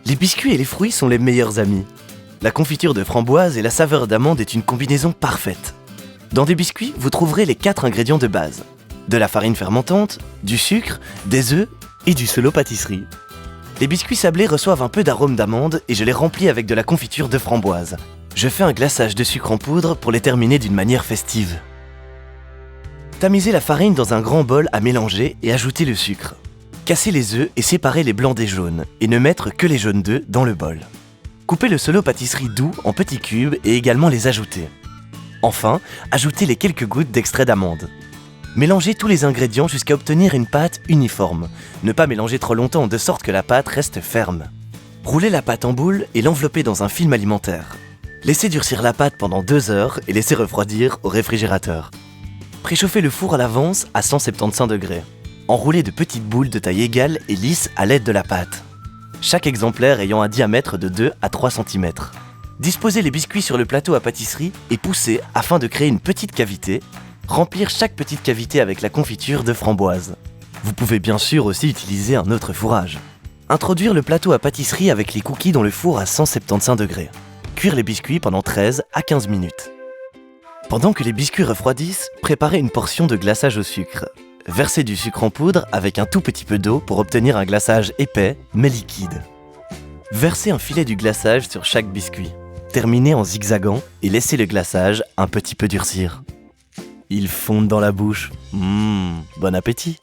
Les biscuits et les fruits sont les meilleurs amis. La confiture de framboise et la saveur d'amande est une combinaison parfaite. Dans des biscuits, vous trouverez les 4 ingrédients de base. De la farine fermentante, du sucre, des œufs et du solo pâtisserie. Les biscuits sablés reçoivent un peu d'arôme d'amande et je les remplis avec de la confiture de framboise. Je fais un glaçage de sucre en poudre pour les terminer d'une manière festive. Tamisez la farine dans un grand bol à mélanger et ajoutez le sucre. Cassez les œufs et séparez les blancs des jaunes et ne mettre que les jaunes d'œufs dans le bol. Coupez le solo pâtisserie doux en petits cubes et également les ajouter. Enfin, ajoutez les quelques gouttes d'extrait d'amande. Mélangez tous les ingrédients jusqu'à obtenir une pâte uniforme. Ne pas mélanger trop longtemps de sorte que la pâte reste ferme. Roulez la pâte en boule et l'enveloppez dans un film alimentaire. Laissez durcir la pâte pendant 2 heures et laissez refroidir au réfrigérateur. Préchauffez le four à l'avance à 175 degrés. Enroulez de petites boules de taille égale et lisses à l'aide de la pâte. Chaque exemplaire ayant un diamètre de 2 à 3 cm. Disposez les biscuits sur le plateau à pâtisserie et poussez afin de créer une petite cavité. Remplir chaque petite cavité avec la confiture de framboise. Vous pouvez bien sûr aussi utiliser un autre fourrage. Introduire le plateau à pâtisserie avec les cookies dans le four à 175 degrés. Cuire les biscuits pendant 13 à 15 minutes. Pendant que les biscuits refroidissent, préparez une portion de glaçage au sucre. Versez du sucre en poudre avec un tout petit peu d'eau pour obtenir un glaçage épais mais liquide. Versez un filet du glaçage sur chaque biscuit. Terminez en zigzagant et laissez le glaçage un petit peu durcir. Ils fondent dans la bouche. Bon appétit!